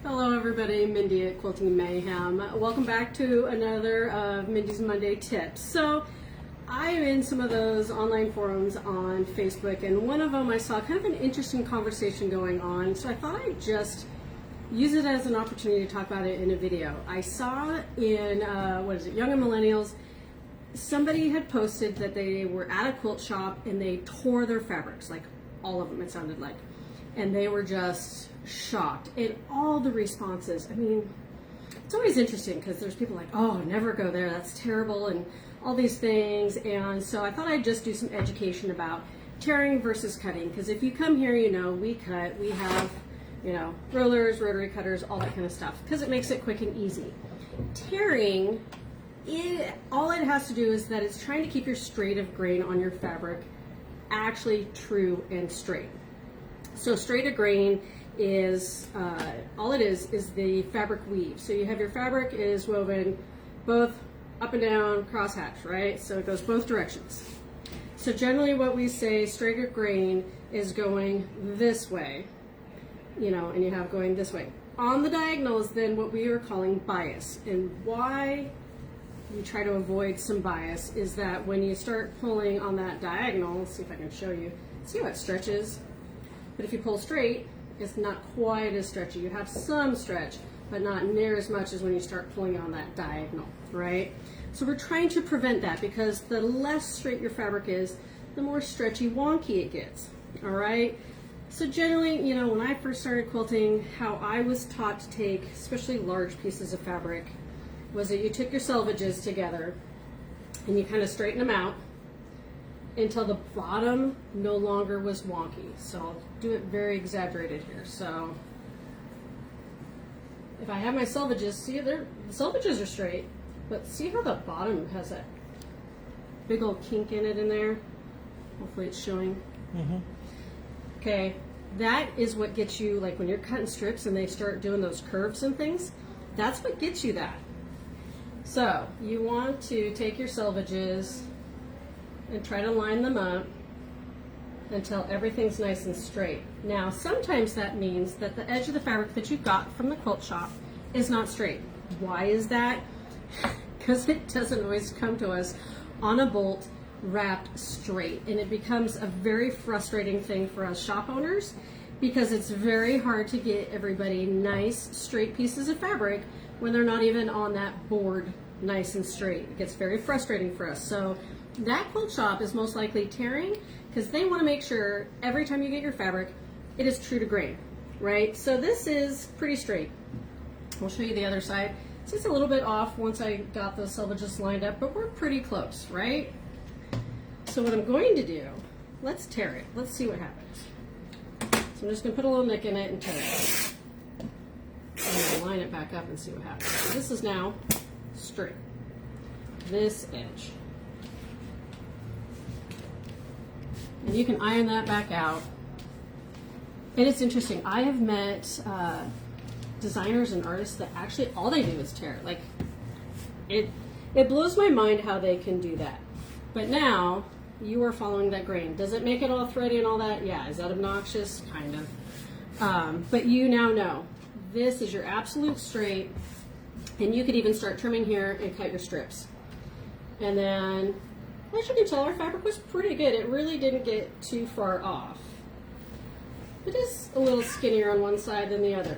Hello everybody, Mindy at Quilting Mayhem. Welcome back to another of Mindy's Monday Tips. So I'm in some of those online forums on Facebook, and one of them I saw kind of an interesting conversation going on, so I thought I'd just use it as an opportunity to talk about it in a video. I saw in, Young and Millennials, somebody had posted that they were at a quilt shop and they tore their fabrics, like all of them it sounded like, and they were just shocked. And all the responses, I mean, it's always interesting because there's people like, oh, never go there, that's terrible, and all these things. And so I thought I'd just do some education about tearing versus cutting, because if you come here, you know, we cut, we have, you know, rollers, rotary cutters, all that kind of stuff, because it makes it quick and easy. Tearing, all it has to do is that it's trying to keep your straight of grain on your fabric actually true and straight. So straight of grain is, all it is the fabric weave. So you have your fabric is woven both up and down, crosshatch, right? So it goes both directions. So generally what we say straight of grain is going this way, you know, and you have going this way. On the diagonal is then what we are calling bias. And why we try to avoid some bias is that when you start pulling on that diagonal, let's see if I can show you, see how it stretches? But if you pull straight, it's not quite as stretchy. You have some stretch, but not near as much as when you start pulling on that diagonal, right? So we're trying to prevent that, because the less straight your fabric is, the more stretchy, wonky it gets, all right? So generally, you know, when I first started quilting, how I was taught to take, especially large pieces of fabric, was that you took your selvages together and you kind of straighten them out until the bottom no longer was wonky. So I'll do it very exaggerated here. So if I have my selvages, see, the selvages are straight, but see how the bottom has that big old kink in it in there? Hopefully it's showing. Okay, that is what gets you, like when you're cutting strips and they start doing those curves and things, that's what gets you that. So you want to take your selvages and try to line them up until everything's nice and straight. Now, sometimes that means that the edge of the fabric that you got from the quilt shop is not straight. Why is that? Because it doesn't always come to us on a bolt wrapped straight, and it becomes a very frustrating thing for us shop owners, because it's very hard to get everybody nice straight pieces of fabric when they're not even on that board nice and straight. It gets very frustrating for us. So that quilt shop is most likely tearing, because they want to make sure every time you get your fabric, it is true to grain, right? So this is pretty straight. I'll show you the other side. See, it's a little bit off once I got the selvages lined up, but we're pretty close, right? So what I'm going to do, let's tear it. Let's see what happens. So I'm just going to put a little nick in it and tear it. I'm going to line it back up and see what happens. So this is now straight. This edge. And you can iron that back out. And it's interesting, I have met designers and artists that actually all they do is tear. Like, it blows my mind how they can do that. But now you are following that grain. Does it make it all thready and all that? Yeah. Is that obnoxious? Kind of. But you now know this is your absolute straight, and you could even start trimming here and cut your strips. And then, as you can tell, our fabric was pretty good. It really didn't get too far off. It is a little skinnier on one side than the other.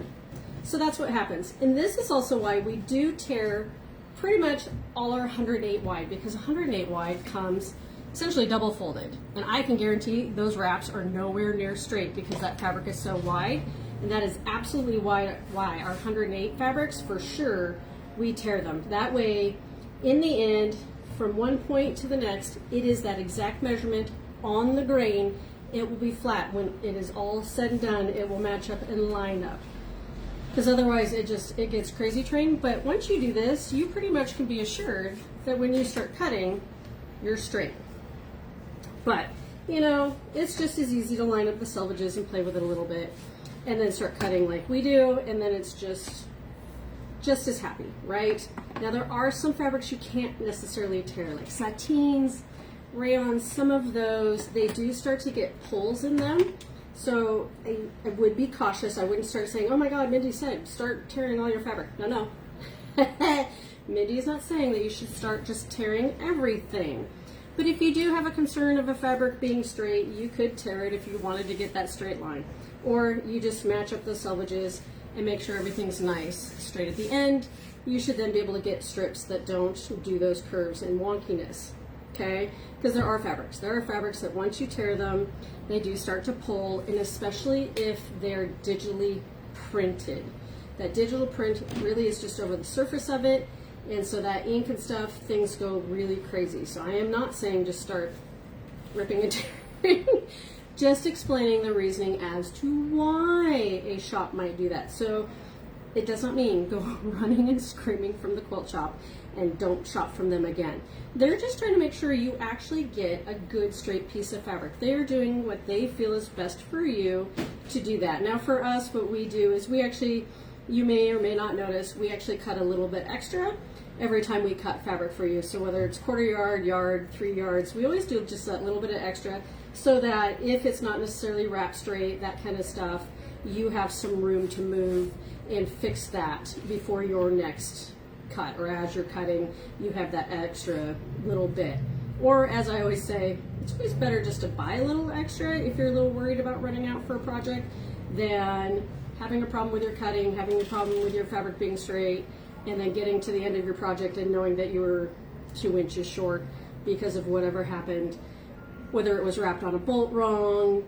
So that's what happens. And this is also why we do tear pretty much all our 108 wide, because 108 wide comes essentially double folded. And I can guarantee those wraps are nowhere near straight because that fabric is so wide. And that is absolutely why our 108 fabrics, for sure, we tear them. That way, in the end, from one point to the next, it is that exact measurement on the grain. It will be flat. When it is all said and done, it will match up and line up. Because otherwise it gets crazy trained. But once you do this, you pretty much can be assured that when you start cutting, you're straight. But, you know, it's just as easy to line up the selvages and play with it a little bit and then start cutting like we do, and then it's just as happy, right? Now there are some fabrics you can't necessarily tear, like satines, rayons, some of those, they do start to get holes in them. So I would be cautious. I wouldn't start saying, oh my God, Mindy said, start tearing all your fabric. No. Mindy is not saying that you should start just tearing everything. But if you do have a concern of a fabric being straight, you could tear it if you wanted to get that straight line. Or you just match up the selvages and make sure everything's nice straight at the end. You should then be able to get strips that don't do those curves and wonkiness. Okay? Because there are fabrics. There are fabrics that once you tear them, they do start to pull, and especially if they're digitally printed. That digital print really is just over the surface of it, and so that ink and stuff, things go really crazy. So I am not saying just start ripping and tearing, just explaining the reasoning as to why a shop might do that. So it does not mean go running and screaming from the quilt shop and don't shop from them again. They're just trying to make sure you actually get a good straight piece of fabric. They're doing what they feel is best for you to do that. Now for us, what we do is we actually, you may or may not notice, we actually cut a little bit extra every time we cut fabric for you. So whether it's quarter yard, yard, 3 yards, we always do just that little bit of extra so that if it's not necessarily wrapped straight, that kind of stuff, you have some room to move and fix that before your next cut, or as you're cutting, you have that extra little bit. Or as I always say, it's always better just to buy a little extra if you're a little worried about running out for a project than having a problem with your cutting, having a problem with your fabric being straight, and then getting to the end of your project and knowing that you were 2 inches short because of whatever happened, whether it was wrapped on a bolt wrong,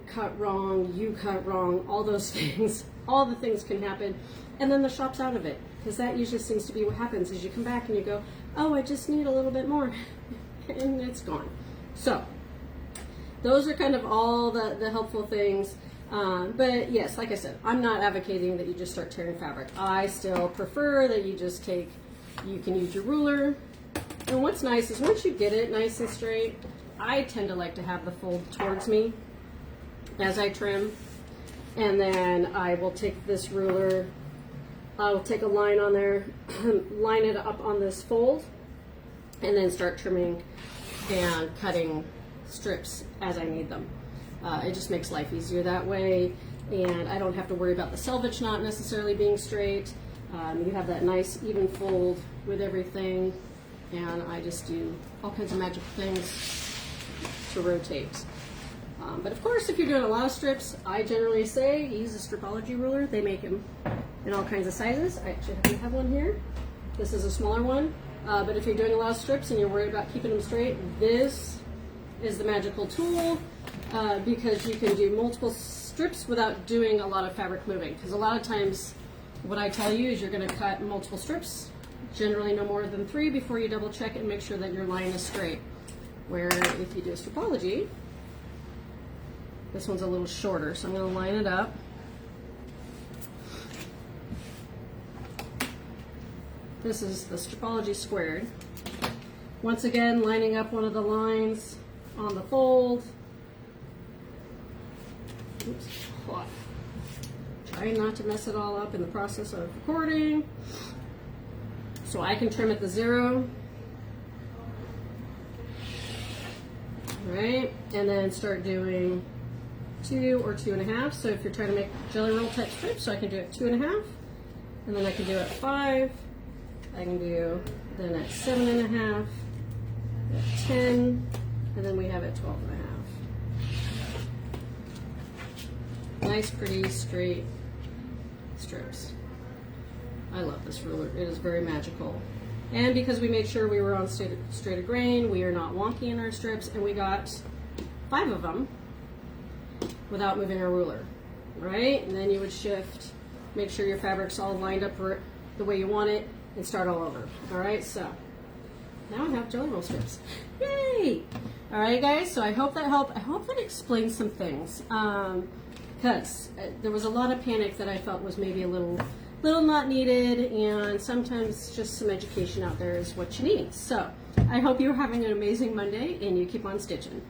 you cut wrong, all those things, all the things can happen, and then the shop's out of it, because that usually seems to be what happens is you come back and you go, oh, I just need a little bit more, and it's gone. So those are kind of all the helpful things. But yes, like I said, I'm not advocating that you just start tearing fabric. I still prefer that you just you can use your ruler. And what's nice is once you get it nice and straight, I tend to like to have the fold towards me as I trim. And then I will take this ruler, I'll take a line on there, line it up on this fold, and then start trimming and cutting strips as I need them. It just makes life easier that way, and I don't have to worry about the selvage not necessarily being straight. You have that nice even fold with everything, and I just do all kinds of magical things to rotate. But of course, if you're doing a lot of strips, I generally say use a Stripology ruler. They make them in all kinds of sizes. I actually happen to have one here. This is a smaller one, but if you're doing a lot of strips and you're worried about keeping them straight, this is the magical tool. Because you can do multiple strips without doing a lot of fabric moving. Because a lot of times what I tell you is you're going to cut multiple strips, generally no more than 3, before you double check and make sure that your line is straight. Where if you do a Stripology, this one's a little shorter, so I'm going to line it up. This is the Stripology squared. Once again, lining up one of the lines on the fold. Oops. Trying not to mess it all up in the process of recording. So I can trim at the 0. Right, and then start doing 2 or 2.5. So if you're trying to make jelly roll type strips, so I can do it 2.5, and then I can do it at 5. I can do then at 7.5, at 10, and then we have it 12.5. Nice, pretty, straight strips. I love this ruler. It is very magical. And because we made sure we were on straight of grain, we are not wonky in our strips, and we got 5 of them without moving our ruler, right? And then you would shift, make sure your fabric's all lined up the way you want it, and start all over. All right, so now I have jelly roll strips. Yay! All right, guys, so I hope that helped. I hope that explains some things. Because there was a lot of panic that I felt was maybe a little not needed, and sometimes just some education out there is what you need. So I hope you're having an amazing Monday and you keep on stitching.